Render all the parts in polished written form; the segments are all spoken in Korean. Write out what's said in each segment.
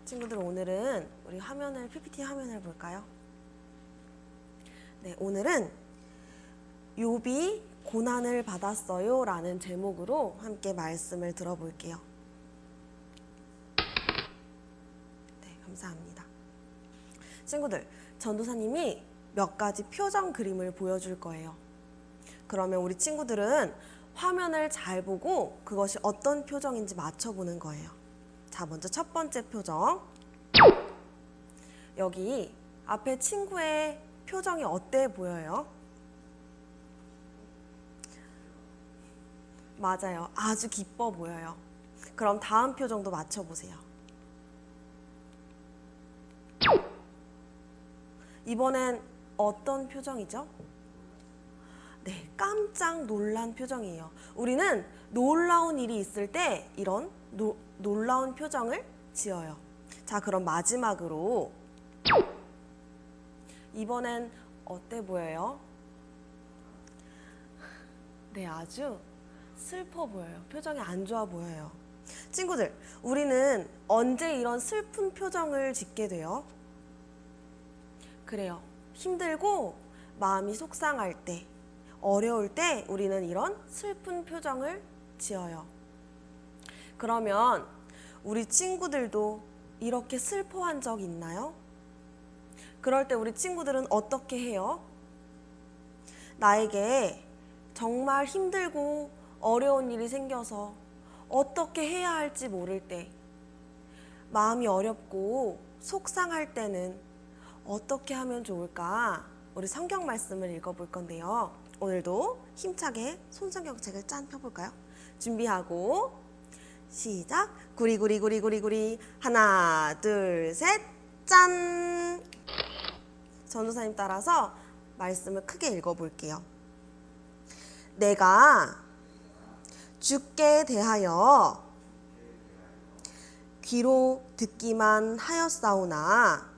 친구들, 오늘은 우리 PPT 화면을 볼까요? 네, 오늘은 욥이 고난을 받았어요 라는 제목으로 함께 말씀을 들어볼게요. 네, 감사합니다. 친구들, 전도사님이 몇 가지 표정 그림을 보여줄 거예요. 그러면 우리 친구들은 화면을 잘 보고 그것이 어떤 표정인지 맞춰보는 거예요. 자, 먼저 첫 번째 표정. 여기 앞에 친구의 표정이 어때 보여요? 맞아요. 아주 기뻐 보여요. 그럼 다음 표정도 맞춰보세요. 이번엔 어떤 표정이죠? 네, 깜짝 놀란 표정이에요. 우리는 놀라운 일이 있을 때 이런 놀라운 표정을 지어요. 자, 그럼 마지막으로 이번엔 어때 보여요? 네, 아주 슬퍼 보여요. 표정이 안 좋아 보여요. 친구들, 우리는 언제 이런 슬픈 표정을 짓게 돼요? 그래요. 힘들고 마음이 속상할 때, 어려울 때 우리는 이런 슬픈 표정을 지어요. 그러면 우리 친구들도 이렇게 슬퍼한 적 있나요? 그럴 때 우리 친구들은 어떻게 해요? 나에게 정말 힘들고 어려운 일이 생겨서 어떻게 해야 할지 모를 때, 마음이 어렵고 속상할 때는 어떻게 하면 좋을까? 우리 성경 말씀을 읽어볼 건데요. 오늘도 힘차게 손성경책을 짠 펴볼까요? 준비하고 시작! 구리구리구리구리구리 하나 둘 셋 짠! 전도사님 따라서 말씀을 크게 읽어볼게요. 내가 주께 대하여 귀로 듣기만 하였사오나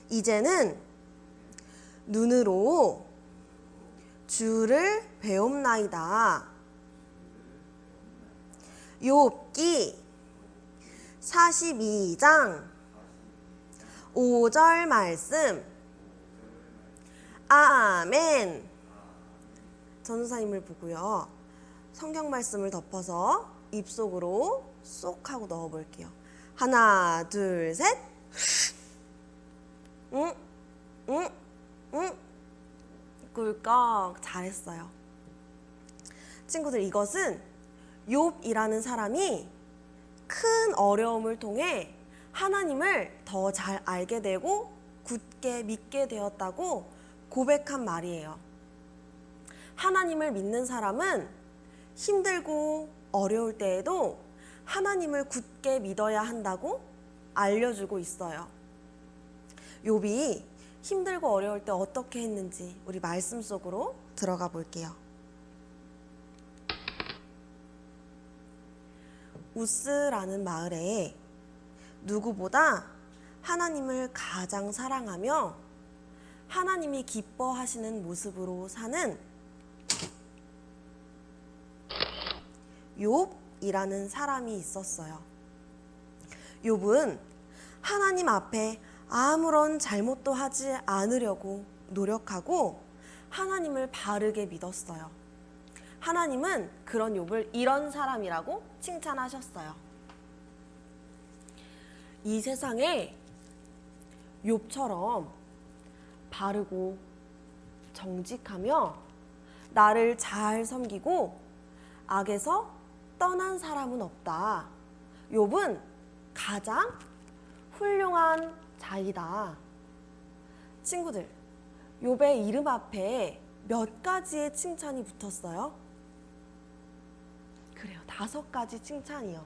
이제는 눈으로 주를 배움나이다. 욥기 42장 5절 말씀. 아멘. 전도사님을 보고요. 성경 말씀을 덮어서 입속으로 쏙 하고 넣어 볼게요. 하나, 둘, 셋. 꿀꺽. 잘했어요. 친구들, 이것은 욥이라는 사람이 큰 어려움을 통해 하나님을 더 잘 알게 되고 굳게 믿게 되었다고 고백한 말이에요. 하나님을 믿는 사람은 힘들고 어려울 때에도 하나님을 굳게 믿어야 한다고 알려주고 있어요. 욥이 힘들고 어려울 때 어떻게 했는지 우리 말씀 속으로 들어가 볼게요. 우스라는 마을에 누구보다 하나님을 가장 사랑하며 하나님이 기뻐하시는 모습으로 사는 욥이라는 사람이 있었어요. 욥은 하나님 앞에 아무런 잘못도 하지 않으려고 노력하고 하나님을 바르게 믿었어요. 하나님은 그런 욥을 이런 사람이라고 칭찬하셨어요. 이 세상에 욥처럼 바르고 정직하며 나를 잘 섬기고 악에서 떠난 사람은 없다. 욥은 가장 훌륭한 자이다. 친구들, 욥의 이름 앞에 몇 가지의 칭찬이 붙었어요? 그래요, 5가지 칭찬이요.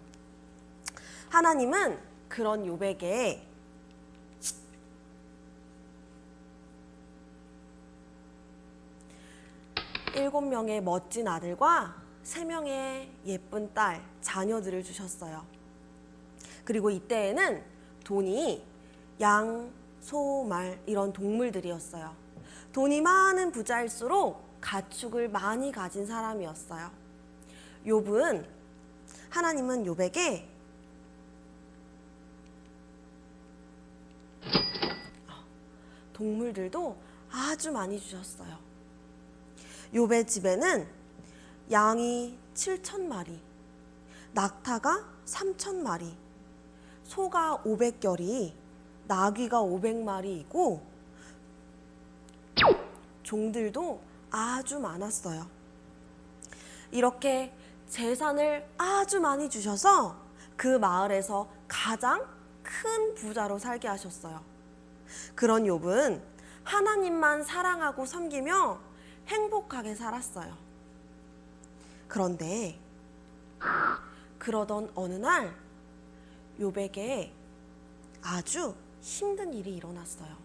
하나님은 그런 욥에게 일곱 명의 멋진 아들과 3명의 예쁜 딸, 자녀들을 주셨어요. 그리고 이때에는 돈이 양, 소, 말 이런 동물들이었어요. 돈이 많은 부자일수록 가축을 많이 가진 사람이었어요. 욥은 하나님은 욥에게 동물들도 아주 많이 주셨어요. 욥의 집에는 양이 7,000마리, 낙타가 3,000마리, 소가 500결이, 나귀가 500마리이고 종들도 아주 많았어요. 이렇게 재산을 아주 많이 주셔서 그 마을에서 가장 큰 부자로 살게 하셨어요. 그런 욥은 하나님만 사랑하고 섬기며 행복하게 살았어요. 그런데 그러던 어느 날 욥에게 아주 힘든 일이 일어났어요.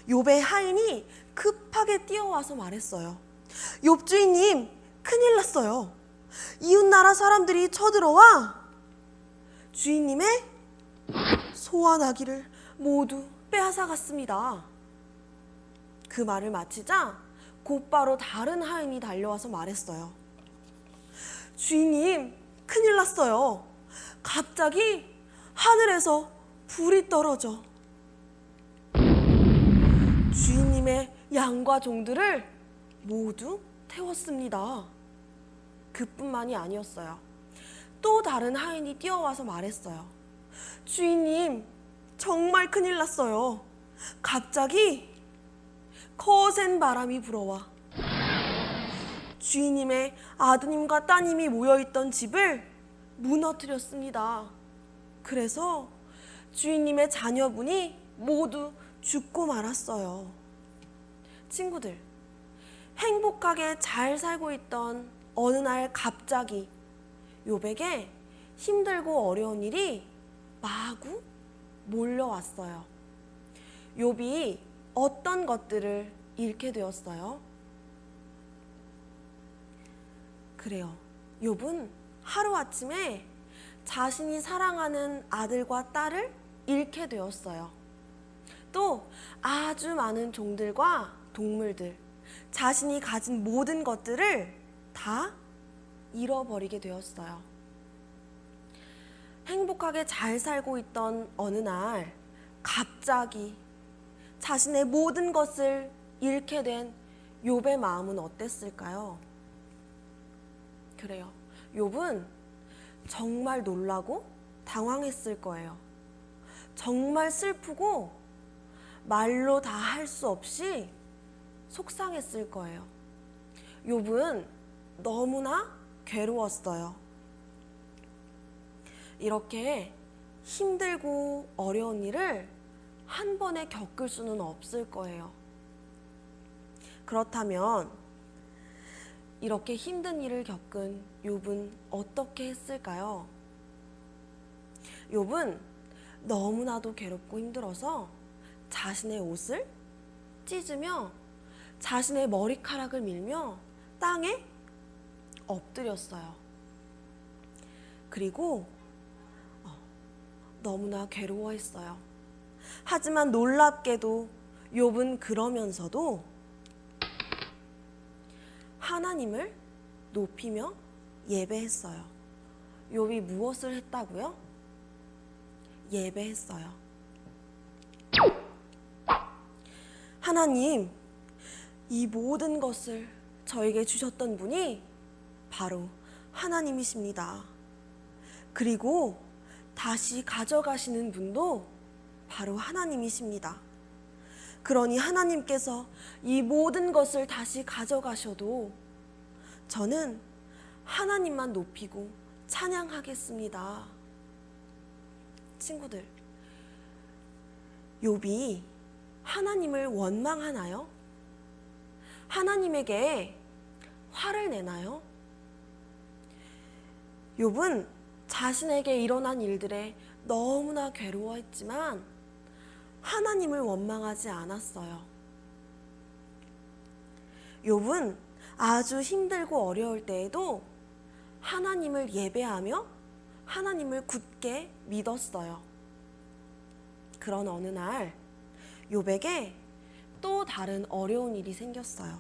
욥의 하인이 급하게 뛰어와서 말했어요. 욥 주인님, 큰일 났어요. 이웃나라 사람들이 쳐들어와 주인님의 소와 나귀를 모두 빼앗아 갔습니다. 그 말을 마치자 곧바로 다른 하인이 달려와서 말했어요. 주인님, 큰일 났어요. 갑자기 하늘에서 불이 떨어져 주인님의 양과 종들을 모두 태웠습니다. 그뿐만이 아니었어요. 또 다른 하인이 뛰어와서 말했어요. 주인님, 정말 큰일 났어요. 갑자기 거센 바람이 불어와 주인님의 아드님과 따님이 모여있던 집을 무너뜨렸습니다. 그래서 주인님의 자녀분이 모두 죽고 말았어요. 친구들, 행복하게 잘 살고 있던 어느 날 갑자기 욥에게 힘들고 어려운 일이 마구 몰려왔어요. 욥이 어떤 것들을 잃게 되었어요? 그래요. 욥은 하루아침에 자신이 사랑하는 아들과 딸을 잃게 되었어요. 또 아주 많은 종들과 동물들, 자신이 가진 모든 것들을 다 잃어버리게 되었어요. 행복하게 잘 살고 있던 어느 날 갑자기 자신의 모든 것을 잃게 된 욥의 마음은 어땠을까요? 그래요. 욥은 정말 놀라고 당황했을 거예요. 정말 슬프고 말로 다 할 수 없이 속상했을 거예요. 욥은 너무나 괴로웠어요. 이렇게 힘들고 어려운 일을 한 번에 겪을 수는 없을 거예요. 그렇다면 이렇게 힘든 일을 겪은 욥은 어떻게 했을까요? 욥은 너무나도 괴롭고 힘들어서 자신의 옷을 찢으며 자신의 머리카락을 밀며 땅에 엎드렸어요. 그리고 너무나 괴로워했어요. 하지만 놀랍게도 욥은 그러면서도 하나님을 높이며 예배했어요. 욥이 무엇을 했다고요? 예배했어요. 하나님, 이 모든 것을 저에게 주셨던 분이 바로 하나님이십니다. 그리고 다시 가져가시는 분도 바로 하나님이십니다. 그러니 하나님께서 이 모든 것을 다시 가져가셔도 저는 하나님만 높이고 찬양하겠습니다. 친구들, 욥이 하나님을 원망하나요? 하나님에게 화를 내나요? 욥은 자신에게 일어난 일들에 너무나 괴로워했지만 하나님을 원망하지 않았어요. 욥은 아주 힘들고 어려울 때에도 하나님을 예배하며 하나님을 굳게 믿었어요. 그런 어느 날 욥에게 또 다른 어려운 일이 생겼어요.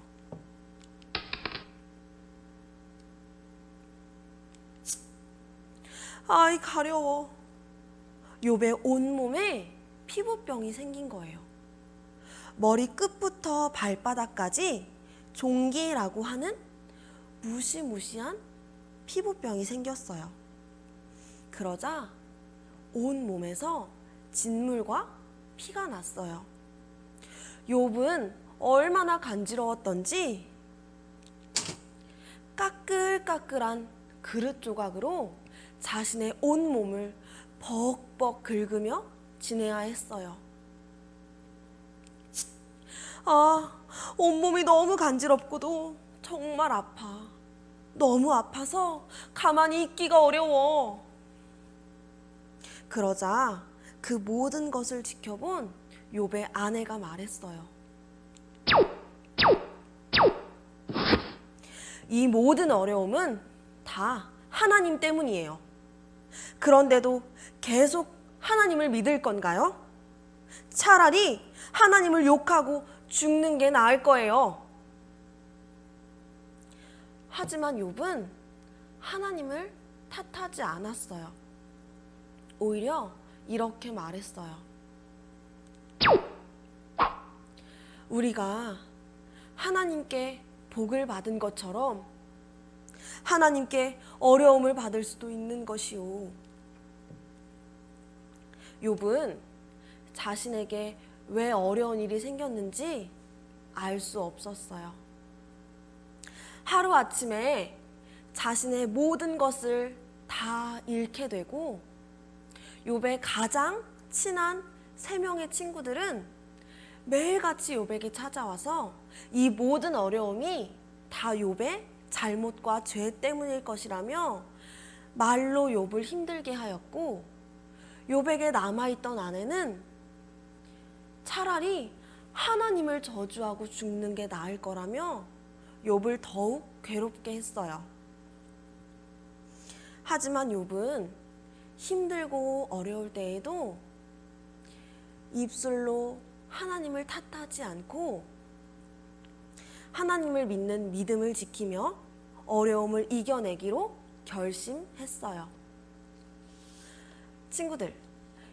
아이 가려워. 욥의 온몸에 피부병이 생긴 거예요. 머리 끝부터 발바닥까지 종기라고 하는 무시무시한 피부병이 생겼어요. 그러자 온 몸에서 진물과 피가 났어요. 욥은 얼마나 간지러웠던지 까끌까끌한 그릇 조각으로 자신의 온 몸을 벅벅 긁으며 지내야 했어요. 온몸이 너무 간지럽고도 정말 아파. 너무 아파서 가만히 있기가 어려워. 그러자 그 모든 것을 지켜본 욥의 아내가 말했어요. 이 모든 어려움은 다 하나님 때문이에요. 그런데도 계속 하나님을 믿을 건가요? 차라리 하나님을 욕하고 죽는 게 나을 거예요. 하지만 욥은 하나님을 탓하지 않았어요. 오히려 이렇게 말했어요. 우리가 하나님께 복을 받은 것처럼 하나님께 어려움을 받을 수도 있는 것이오. 욥은 자신에게 왜 어려운 일이 생겼는지 알 수 없었어요. 하루아침에 자신의 모든 것을 다 잃게 되고 욥의 가장 친한 3명의 친구들은 매일같이 욥에게 찾아와서 이 모든 어려움이 다 욥의 잘못과 죄 때문일 것이라며 말로 욥을 힘들게 하였고, 욥에게 남아있던 아내는 차라리 하나님을 저주하고 죽는 게 나을 거라며 욥을 더욱 괴롭게 했어요. 하지만 욥은 힘들고 어려울 때에도 입술로 하나님을 탓하지 않고 하나님을 믿는 믿음을 지키며 어려움을 이겨내기로 결심했어요. 친구들,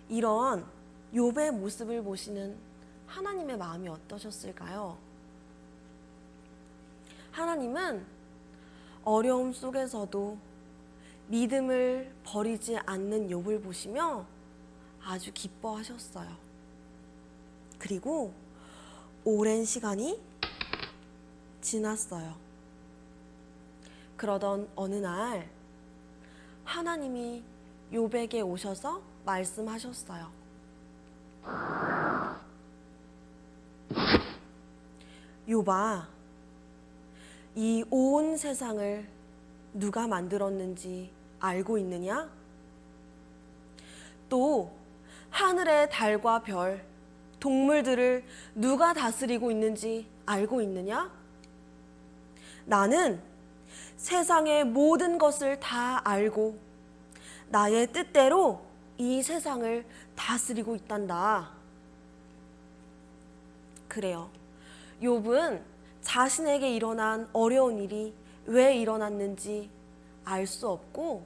이런 욥의 모습을 보시는 하나님의 마음이 어떠셨을까요? 하나님은 어려움 속에서도 믿음을 버리지 않는 욥을 보시며 아주 기뻐하셨어요. 그리고 오랜 시간이 지났어요. 그러던 어느 날 하나님이 욥에게 오셔서 말씀하셨어요. 욥아, 이 온 세상을 누가 만들었는지 알고 있느냐? 또 하늘의 달과 별, 동물들을 누가 다스리고 있는지 알고 있느냐? 나는 세상의 모든 것을 다 알고 나의 뜻대로 이 세상을 다스리고 있단다. 그래요. 욥은 자신에게 일어난 어려운 일이 왜 일어났는지 알 수 없고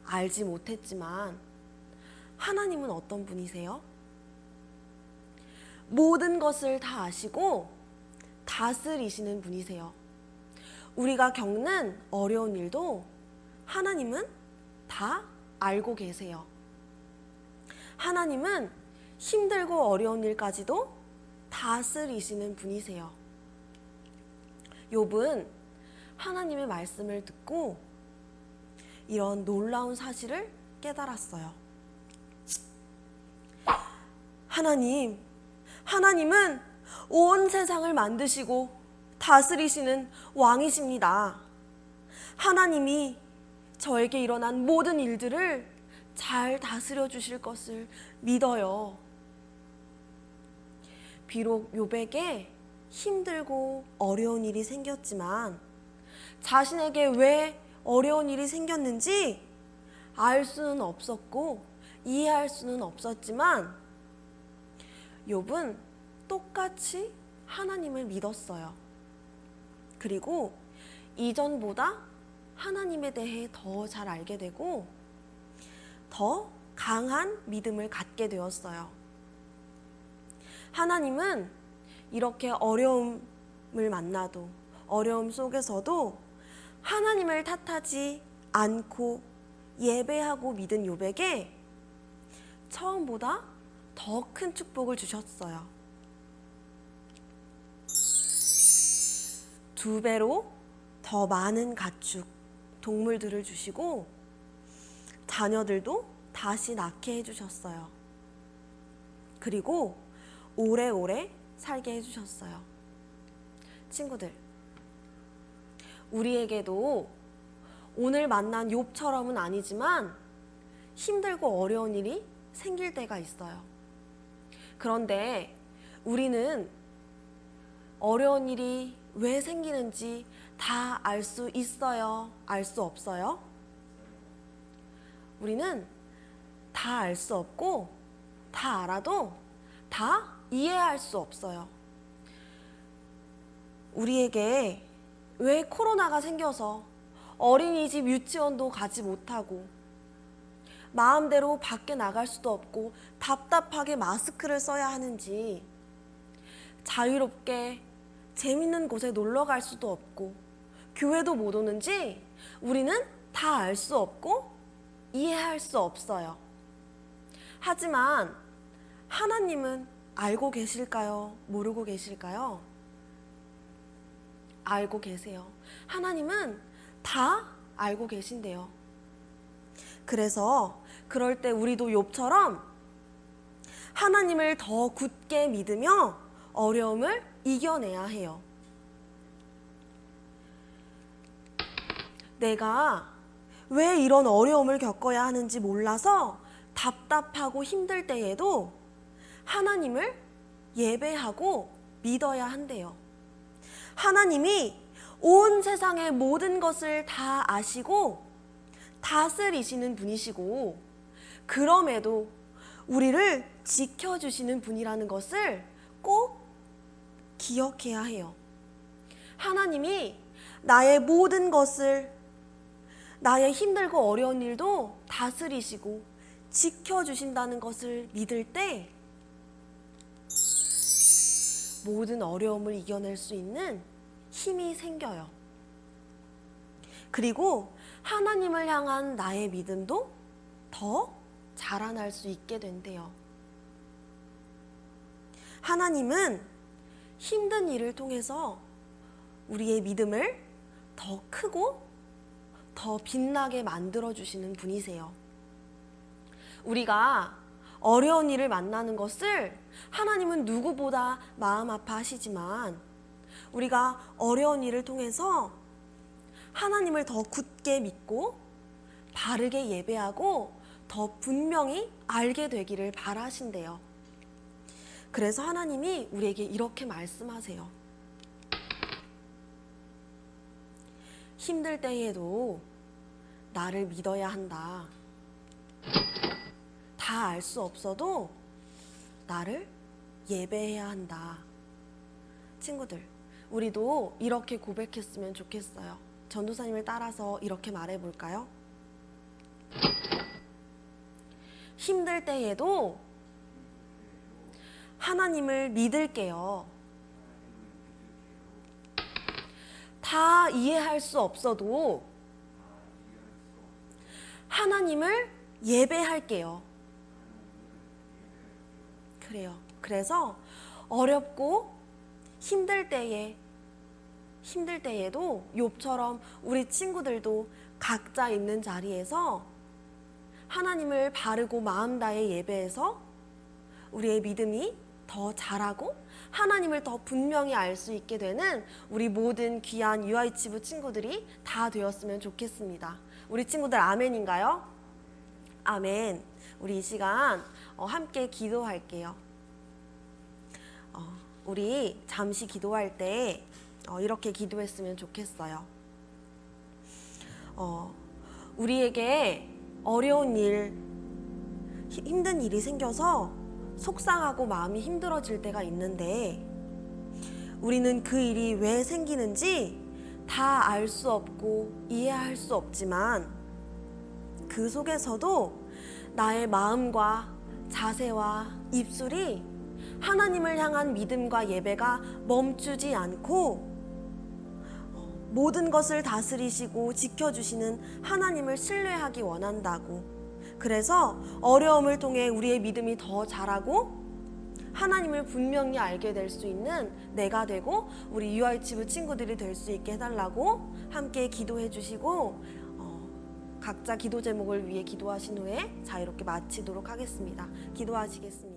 알지 못했지만 하나님은 어떤 분이세요? 모든 것을 다 아시고 다스리시는 분이세요. 우리가 겪는 어려운 일도 하나님은 다 알고 계세요. 하나님은 힘들고 어려운 일까지도 다스리시는 분이세요. 욥은 하나님의 말씀을 듣고 이런 놀라운 사실을 깨달았어요. 하나님은 온 세상을 만드시고 다스리시는 왕이십니다. 하나님이 저에게 일어난 모든 일들을 잘 다스려 주실 것을 믿어요. 비록 욥에게 힘들고 어려운 일이 생겼지만 자신에게 왜 어려운 일이 생겼는지 알 수는 없었고 이해할 수는 없었지만 욥은 똑같이 하나님을 믿었어요. 그리고 이전보다 하나님에 대해 더 잘 알게 되고 더 강한 믿음을 갖게 되었어요. 하나님은 이렇게 어려움을 만나도 어려움 속에서도 하나님을 탓하지 않고 예배하고 믿은 욥에게 처음보다 더 큰 축복을 주셨어요. 2배로 더 많은 가축, 동물들을 주시고 자녀들도 다시 낳게 해주셨어요. 그리고 오래오래 살게 해주셨어요. 친구들, 우리에게도 오늘 만난 욥처럼은 아니지만 힘들고 어려운 일이 생길 때가 있어요. 그런데 우리는 어려운 일이 왜 생기는지 다 알 수 있어요? 알 수 없어요? 우리는 다 알 수 없고 다 알아도 다 이해할 수 없어요. 우리에게 왜 코로나가 생겨서 어린이집 유치원도 가지 못하고 마음대로 밖에 나갈 수도 없고 답답하게 마스크를 써야 하는지, 자유롭게 재밌는 곳에 놀러 갈 수도 없고 교회도 못 오는지 우리는 다 알 수 없고 이해할 수 없어요. 하지만 하나님은 알고 계실까요? 모르고 계실까요? 알고 계세요. 하나님은 다 알고 계신대요. 그래서 그럴 때 우리도 욥처럼 하나님을 더 굳게 믿으며 어려움을 이겨내야 해요. 내가 왜 이런 어려움을 겪어야 하는지 몰라서 답답하고 힘들 때에도 하나님을 예배하고 믿어야 한대요. 하나님이 온 세상의 모든 것을 다 아시고 다스리시는 분이시고 그럼에도 우리를 지켜주시는 분이라는 것을 꼭 기억해야 해요. 하나님이 나의 모든 것을, 나의 힘들고 어려운 일도 다스리시고 지켜주신다는 것을 믿을 때 모든 어려움을 이겨낼 수 있는 힘이 생겨요. 그리고 하나님을 향한 나의 믿음도 더 자라날 수 있게 된대요. 하나님은 힘든 일을 통해서 우리의 믿음을 더 크고 더 빛나게 만들어주시는 분이세요. 우리가 어려운 일을 만나는 것을 하나님은 누구보다 마음 아파하시지만 우리가 어려운 일을 통해서 하나님을 더 굳게 믿고 바르게 예배하고 더 분명히 알게 되기를 바라신대요. 그래서 하나님이 우리에게 이렇게 말씀하세요. 힘들 때에도 나를 믿어야 한다. 다 알 수 없어도 나를 예배해야 한다. 친구들, 우리도 이렇게 고백했으면 좋겠어요. 전도사님을 따라서 이렇게 말해볼까요? 힘들 때에도 하나님을 믿을게요. 다 이해할 수 없어도 하나님을 예배할게요. 그래요. 그래서 어렵고 힘들 때에도 욥처럼 우리 친구들도 각자 있는 자리에서 하나님을 바르고 마음 다해 예배해서 우리의 믿음이 더 자라고 하나님을 더 분명히 알 수 있게 되는 우리 모든 귀한 유아이치부 친구들이 다 되었으면 좋겠습니다. 우리 친구들 아멘인가요? 아멘. 우리 이 시간 함께 기도할게요. 우리 잠시 기도할 때 이렇게 기도했으면 좋겠어요. 우리에게 어려운 일, 힘든 일이 생겨서 속상하고 마음이 힘들어질 때가 있는데 우리는 그 일이 왜 생기는지 다 알 수 없고 이해할 수 없지만 그 속에서도 나의 마음과 자세와 입술이 하나님을 향한 믿음과 예배가 멈추지 않고 모든 것을 다스리시고 지켜주시는 하나님을 신뢰하기 원한다고. 그래서 어려움을 통해 우리의 믿음이 더 자라고 하나님을 분명히 알게 될 수 있는 내가 되고 우리 유아이치부 친구들이 될 수 있게 해달라고 함께 기도해 주시고 각자 기도 제목을 위해 기도하신 후에 자유롭게 마치도록 하겠습니다. 기도하시겠습니다.